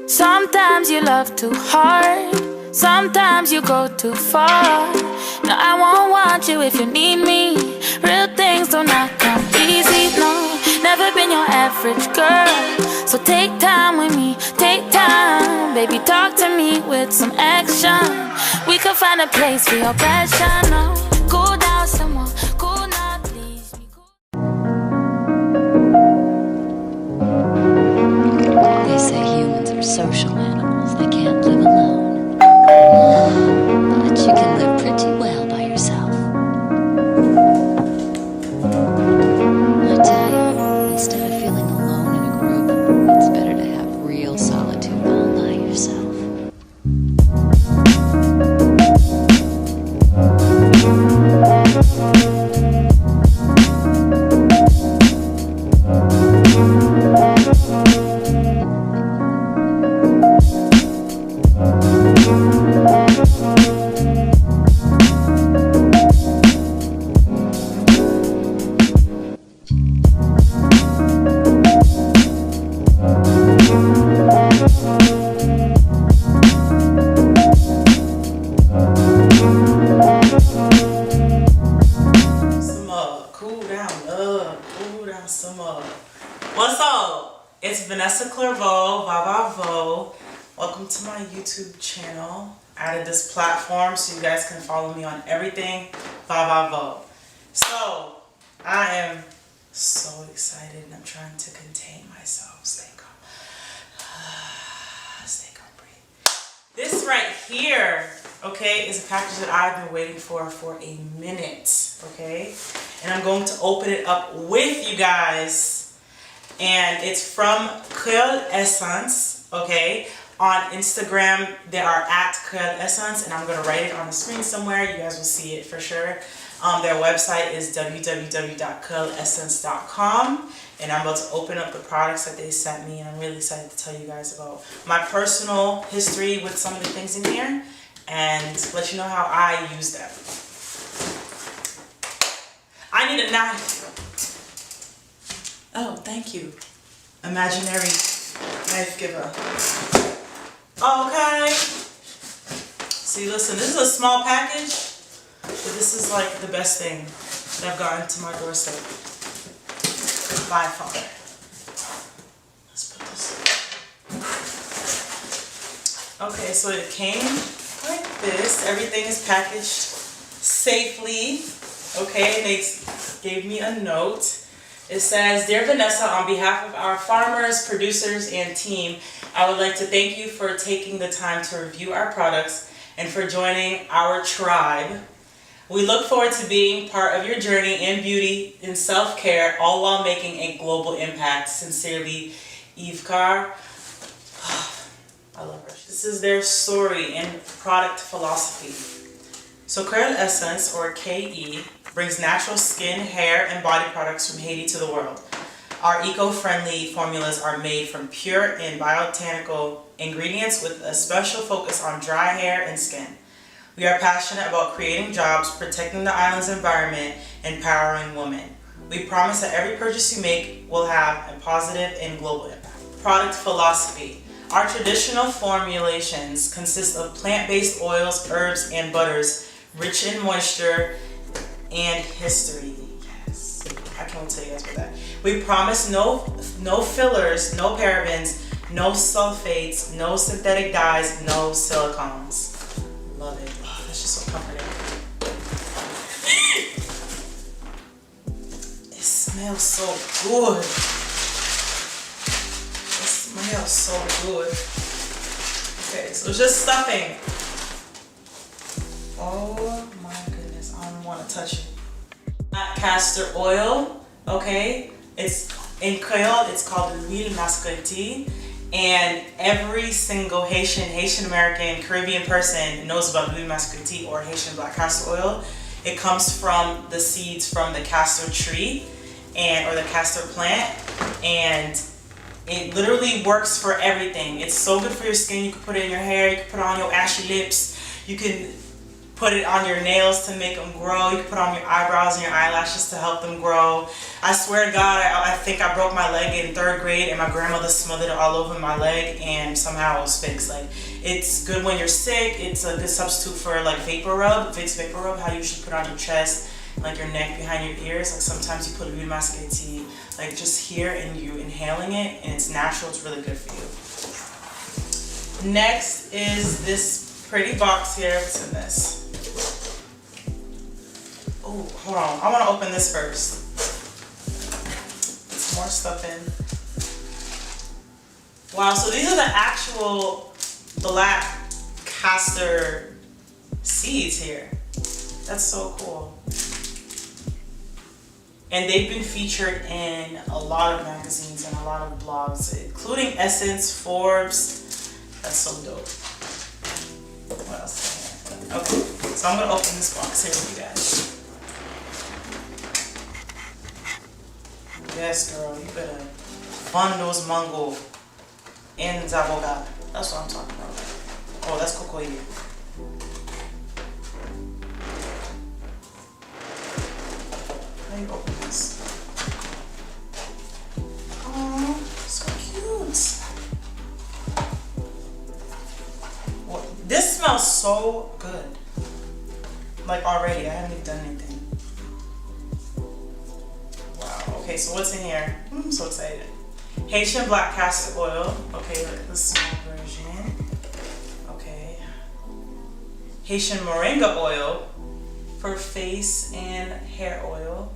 Sometimes you love too hard, sometimes you go too far. No, I won't want you if you need me. Real things do not come easy, no. Never been your average girl, so take time with me, take time. Baby, talk to me with some action. We could find a place for your passion, no. Cool down someone, cool now, please me. They say humans are social animals, they can't live alone. But you can live pretty well by yourself. I tell you, instead of feeling alone in a group, it's better to have real solitude all by yourself. What's up? It's Vanessa Clerveaux, Welcome to my YouTube channel. I added this platform so you guys can follow me on everything. So, I am so excited and I'm trying to contain myself. Stay calm. Stay calm, breathe. This right here, okay, is a package that I've been waiting for a minute, okay? And I'm going to open it up with you guys. And it's from Kreyol Essence, okay? On Instagram, they are at Kreyol Essence, and I'm going to write it on the screen somewhere. You guys will see it for sure. Their website is www.kreylessence.com, and I'm about to open up the products that they sent me, and I'm really excited to tell you guys about my personal history with some of the things in here, and let you know how I use them. I need a knife. Oh, thank you, imaginary knife giver. Okay. See, listen, this is a small package, but this is like the best thing that I've gotten to my doorstep by far. Let's put this. Okay, so it came like this. Everything is packaged safely. Okay, they gave me a note. It says, "Dear Vanessa, on behalf of our farmers, producers, and team, I would like to thank you for taking the time to review our products and for joining our tribe. We look forward to being part of your journey in beauty and self-care, all while making a global impact. Sincerely, Yvkar." I love her. This is their story and product philosophy. So Kreyol Essence, or KE, brings natural skin, hair, and body products from Haiti to the world. Our eco-friendly formulas are made from pure and botanical ingredients with a special focus on dry hair and skin. We are passionate about creating jobs, protecting the island's environment, and empowering women. We promise that every purchase you make will have a positive and global impact. Product philosophy. Our traditional formulations consist of plant-based oils, herbs, and butters, rich in moisture and history. Yes, I can't tell you guys about that. We promise no fillers, no parabens, no sulfates, no synthetic dyes, no silicones. Love it. Oh, that's just so comforting. It smells so good. It smells so good. Okay, so it's just stuffing. Oh my goodness, I don't want to touch it. Castor oil, okay? It's in Kreyol, it's called l'huile masquerade, and every single Haitian American, Caribbean person knows about l'huile masquerade or Haitian black castor oil. It comes from the seeds from the castor tree or the castor plant, and it literally works for everything. It's so good for your skin. You can put it in your hair, you can put it on your ashy lips, you can put it on your nails to make them grow. You can put it on your eyebrows and your eyelashes to help them grow. I swear to God, I think I broke my leg in 3rd grade and my grandmother smothered it all over my leg and somehow it was fixed. Like, it's good when you're sick. It's a good substitute for like vapor rub, Vicks vapor rub, how you usually put on your chest, like your neck, behind your ears. Like sometimes you put a mascara like just here and you inhaling it and it's natural. It's really good for you. Next is this pretty box here. What's in this? Oh, hold on. I want to open this first. Put some more stuff in. Wow, so these are the actual black castor seeds here. That's so cool. And they've been featured in a lot of magazines and a lot of blogs, including Essence, Forbes. That's so dope. What else is in here? Okay, so I'm going to open this box here with you guys. Yes, girl, you better fund those mango in Zaboga. That's what I'm talking about. Oh, that's cocoa. How do you open this? Oh, so cute. Well, this smells so good. Like already, I haven't even done anything. Okay, so what's in here? I'm so excited. Haitian black castor oil. Okay, the small version. Okay. Haitian moringa oil for face and hair oil.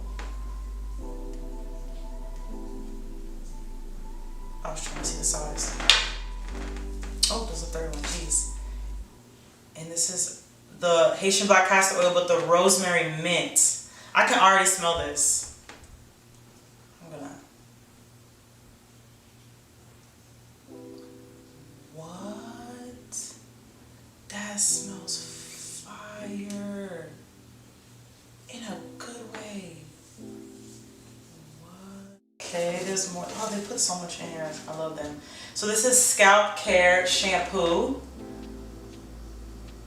I was trying to see the size. Oh, there's a 3rd one. Jeez. And this is the Haitian black castor oil, but the rosemary mint. I can already smell this. What? That smells fire. In a good way. What? Okay, there's more. Oh, they put so much in here. I love them. So this is scalp care shampoo.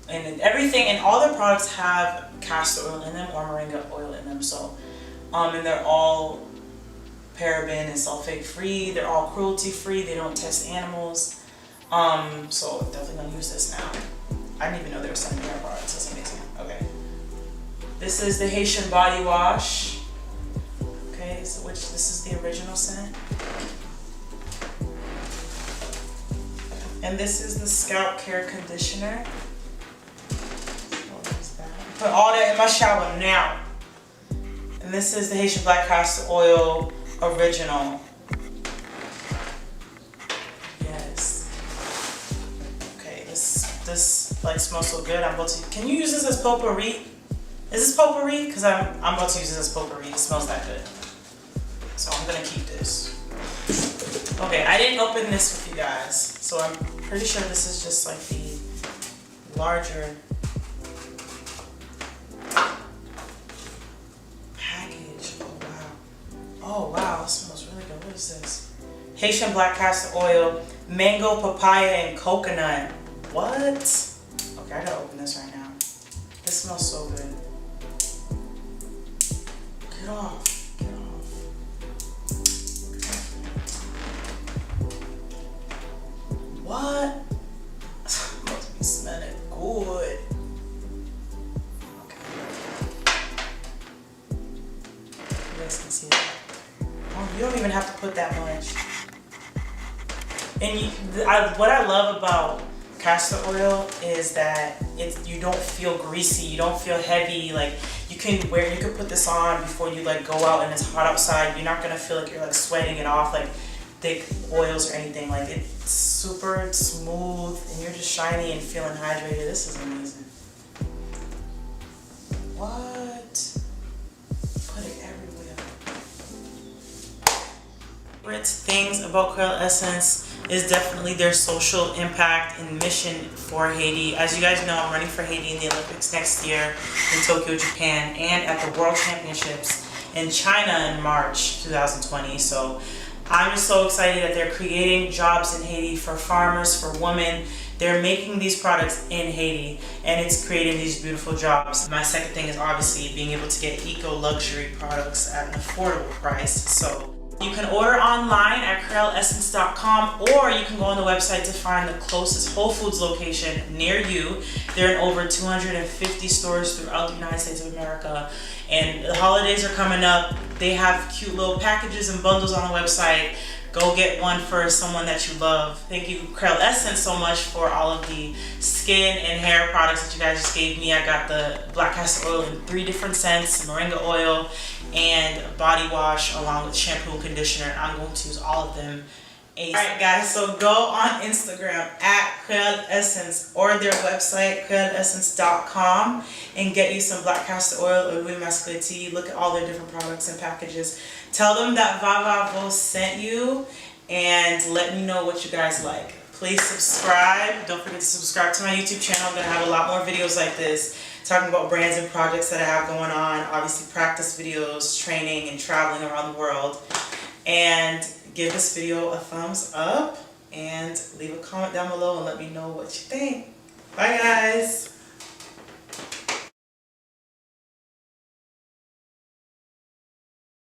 And everything, and all their products have castor oil in them or moringa oil in them. So, and they're all paraben and sulfate free. They're all cruelty free. They don't test animals. So definitely gonna use this now. I didn't even know there was some hair products. That's amazing. Okay. This is the Haitian body wash. Okay, so this is the original scent. And this is the scalp care conditioner. Put all that in my shower now. And this is the Haitian black castor oil original. Yes. Okay, this like smells so good. I'm about to. Can you use this as potpourri? Is this potpourri? Because I'm about to use this as potpourri. It smells that good. So I'm gonna keep this. Okay, I didn't open this with you guys, so I'm pretty sure this is just like the larger package. Oh wow. Oh wow, this smells really good. What is this? Haitian black castor oil, mango, papaya, and coconut. What? Okay, I gotta open this right now. This smells so good. Get off. Get off. What? I'm about to be smelling good. Okay. You guys can see that. Oh, you don't even have to put that much. And what I love about castor oil is that you don't feel greasy, you don't feel heavy. Like you can put this on before you like go out and it's hot outside. You're not gonna feel like you're like sweating it off like thick oils or anything. Like it's super smooth and you're just shiny and feeling hydrated. This is amazing. What? Put it everywhere. Favorite things about Kreyol Essence is definitely their social impact and mission for Haiti. As you guys know, I'm running for Haiti in the Olympics next year in Tokyo, Japan, and at the World Championships in China in March 2020. So I'm just so excited that they're creating jobs in Haiti for farmers, for women, They're making these products in Haiti, and it's creating these beautiful jobs. My second thing is obviously being able to get eco-luxury products at an affordable price. So you can order online at KreyolEssence.com, or you can go on the website to find the closest Whole Foods location near you. They're in over 250 stores throughout the United States of America. And the holidays are coming up. They have cute little packages and bundles on the website. Go get one for someone that you love. Thank you, Kreyol Essence, so much for all of the skin and hair products that you guys just gave me. I got the black castor oil in 3 different scents, moringa oil, and body wash along with shampoo and conditioner. I'm going to use all of them. Alright guys, so go on Instagram at Kreyol Essence or their website KreyolEssence.com and get you some black castor oil or Louis Masqué tea. Look at all their different products and packages. Tell them that Vavavo sent you and let me know what you guys like. Please subscribe. Don't forget to subscribe to my YouTube channel. I'm going to have a lot more videos like this talking about brands and projects that I have going on. Obviously practice videos, training, and traveling around the world. And give this video a thumbs up and leave a comment down below and let me know what you think. Bye guys!